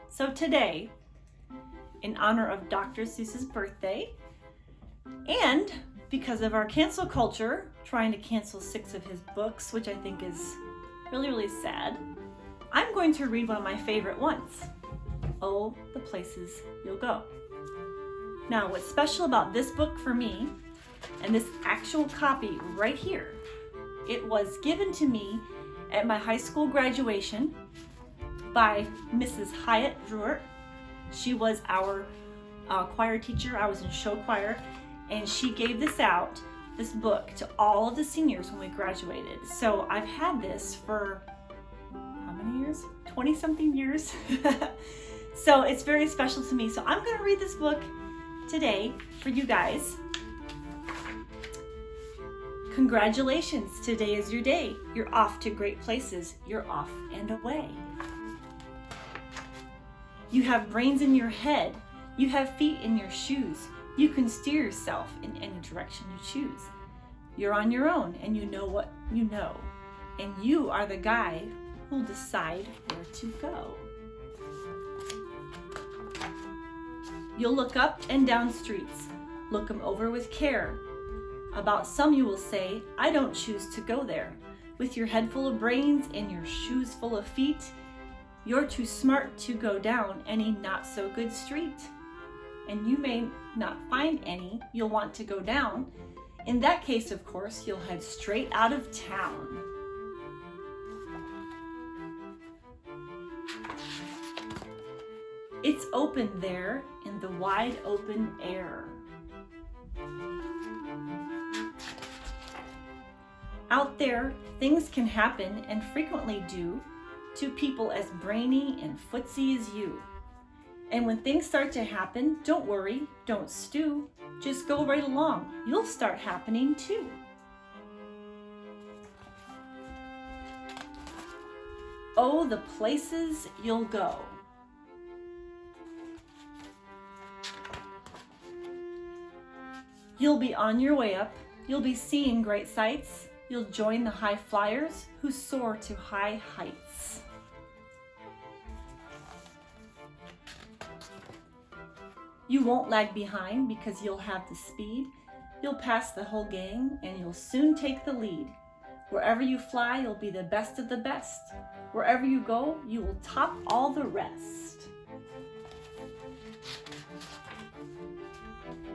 So today, in honor of Dr. Seuss's birthday, and because of our cancel culture trying to cancel 6 of his books, which I think is really, really sad, I'm going to read one of my favorite ones, Oh, the Places You'll Go. Now, what's special about this book for me, and this actual copy right here, it was given to me at my high school graduation by Mrs. Hyatt Druart. She was our choir teacher. I was in show choir, and she gave this book, to all of the seniors when we graduated. So I've had this for how many years? 20-something years. So it's very special to me. So I'm going to read this book today for you guys. Congratulations, today is your day. You're off to great places. You're off and away. You have brains in your head. You have feet in your shoes. You can steer yourself in any direction you choose. You're on your own and you know what you know. And you are the guy who'll decide where to go. You'll look up and down streets. Look them over with care. About some you will say, I don't choose to go there. With your head full of brains and your shoes full of feet, you're too smart to go down any not so good street. And you may not find any you'll want to go down. In that case, of course, you'll head straight out of town. It's open there in the wide open air. Out there, things can happen and frequently do to people as brainy and footsy as you. And when things start to happen, don't worry, don't stew. Just go right along. You'll start happening too. Oh, the places you'll go. You'll be on your way up. You'll be seeing great sights. You'll join the high flyers who soar to high heights. You won't lag behind because you'll have the speed. You'll pass the whole gang and you'll soon take the lead. Wherever you fly, you'll be the best of the best. Wherever you go, you will top all the rest.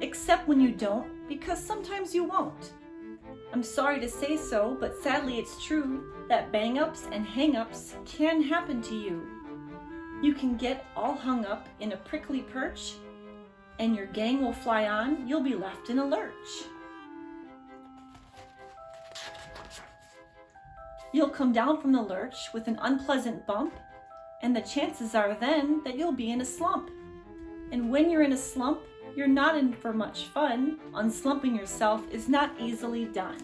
Except when you don't, because sometimes you won't. I'm sorry to say so, but sadly it's true that bang-ups and hang-ups can happen to you. You can get all hung up in a prickly perch, and your gang will fly on, you'll be left in a lurch. You'll come down from the lurch with an unpleasant bump, and the chances are then that you'll be in a slump. And when you're in a slump, you're not in for much fun. Unslumping yourself is not easily done.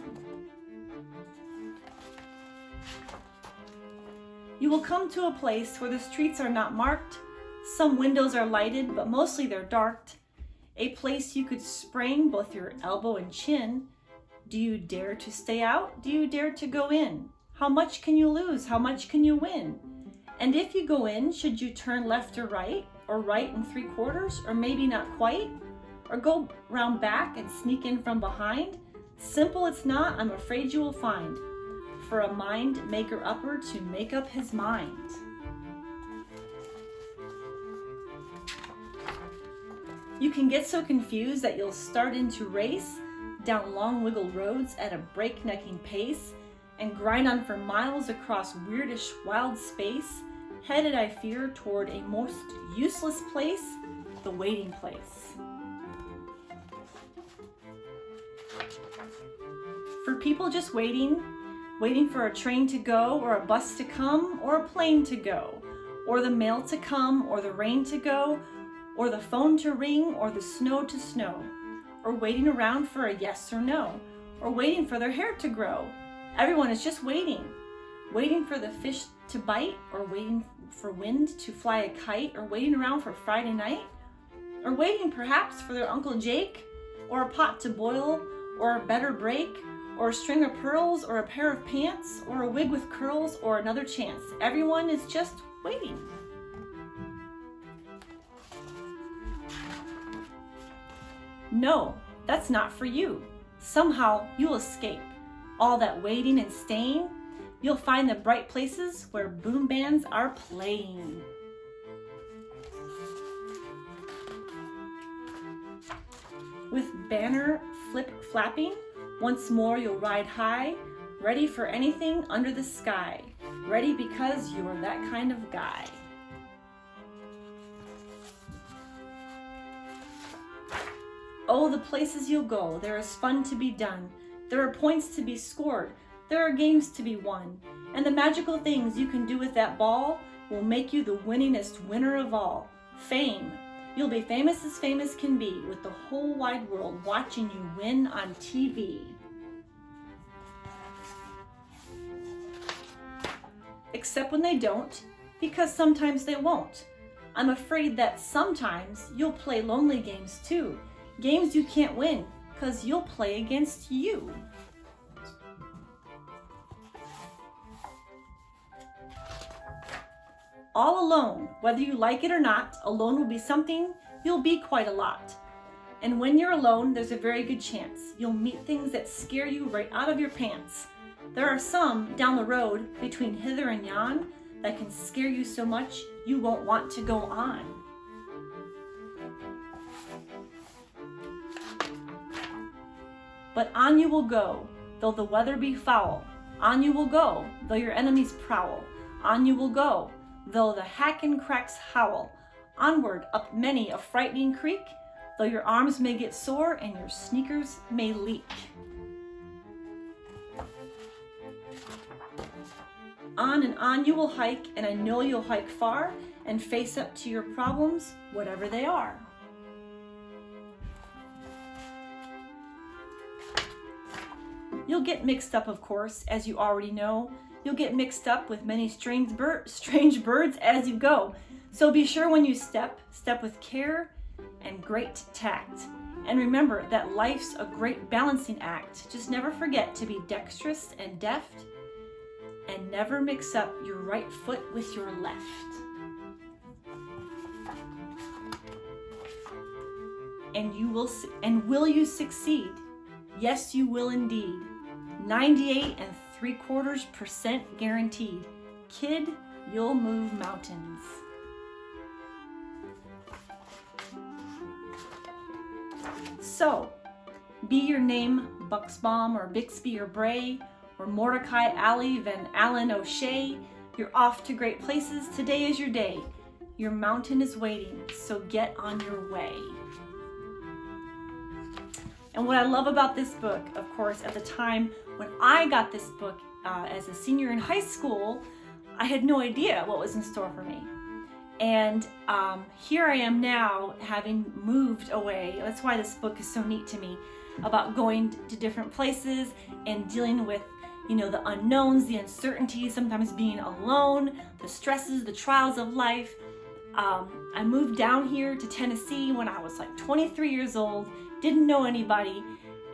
You will come to a place where the streets are not marked. Some windows are lighted, but mostly they're dark. A place you could sprain both your elbow and chin. Do you dare to stay out? Do you dare to go in? How much can you lose? How much can you win? And if you go in, should you turn left or right 3/4, or maybe not quite? Or go round back and sneak in from behind? Simple it's not, I'm afraid you will find, for a mind maker upper to make up his mind. You can get so confused that you'll start into race down long wiggle roads at a breaknecking pace and grind on for miles across weirdish wild space, headed, I fear, toward a most useless place, the waiting place. For people just waiting for a train to go, or a bus to come, or a plane to go, or the mail to come, or the rain to go, or the phone to ring, or the snow to snow, or waiting around for a yes or no, or waiting for their hair to grow. Everyone is just waiting for the fish to bite, or waiting for wind to fly a kite, or waiting around for Friday night, or waiting perhaps for their Uncle Jake, or a pot to boil, or a better break, or a string of pearls, or a pair of pants, or a wig with curls, or another chance. Everyone is just waiting. No, that's not for you. Somehow you'll escape all that waiting and staying. You'll find the bright places where boom bands are playing. With banner flip-flapping, once more you'll ride high, ready for anything under the sky. Ready because you're that kind of guy. Oh, the places you'll go, there is fun to be done. There are points to be scored. There are games to be won. And the magical things you can do with that ball will make you the winningest winner of all. Fame. You'll be famous as famous can be, with the whole wide world watching you win on TV. Except when they don't, because sometimes they won't. I'm afraid that sometimes you'll play lonely games too. Games you can't win, 'cause you'll play against you. All alone, whether you like it or not, alone will be something you'll be quite a lot. And when you're alone, there's a very good chance you'll meet things that scare you right out of your pants. There are some down the road between hither and yon that can scare you so much you won't want to go on. But on you will go, though the weather be foul. On you will go, though your enemies prowl. On you will go, though the hack and cracks howl. Onward up many a frightening creek, though your arms may get sore and your sneakers may leak. On and on you will hike, and I know you'll hike far and face up to your problems, whatever they are. You'll get mixed up, of course, as you already know. You'll get mixed up with many strange birds as you go. So be sure when you step with care and great tact. And remember that life's a great balancing act. Just never forget to be dexterous and deft, and never mix up your right foot with your left. And will you succeed? Yes, you will indeed. 98.75% guaranteed. Kid, you'll move mountains. So, be your name Buxbaum or Bixby or Bray or Mordecai Alley Van Allen O'Shea, you're off to great places. Today is your day. Your mountain is waiting, so get on your way. And what I love about this book, of course, at the time when I got this book as a senior in high school, I had no idea what was in store for me. And here I am now, having moved away. That's why this book is so neat to me, about going to different places and dealing with, the unknowns, the uncertainties, sometimes being alone, the stresses, the trials of life. I moved down here to Tennessee when I was like 23 years old, didn't know anybody,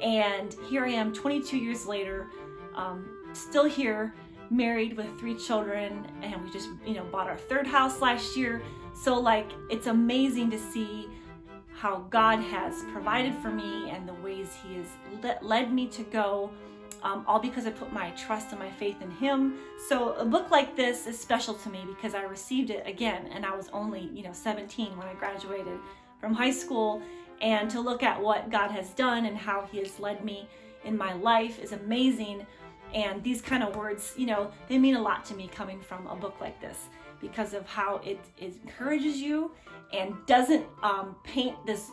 and here I am 22 years later, still here, married with 3 children, and we just bought our 3rd house last year. So it's amazing to see how God has provided for me and the ways He has led me to go, all because I put my trust and my faith in Him. So a book like this is special to me because I received it again, and I was only 17 when I graduated from high school. And to look at what God has done and how He has led me in my life is amazing. And these kind of words, they mean a lot to me coming from a book like this, because of how it encourages you and doesn't paint this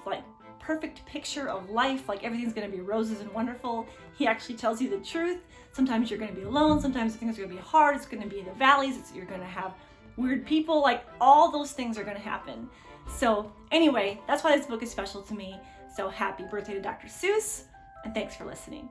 perfect picture of life, like everything's going to be roses and wonderful. He actually tells you the truth. Sometimes you're going to be alone. Sometimes things are going to be hard. It's going to be in the valleys. You're going to have weird people. All those things are going to happen. So anyway, that's why this book is special to me. So happy birthday to Dr. Seuss, and thanks for listening.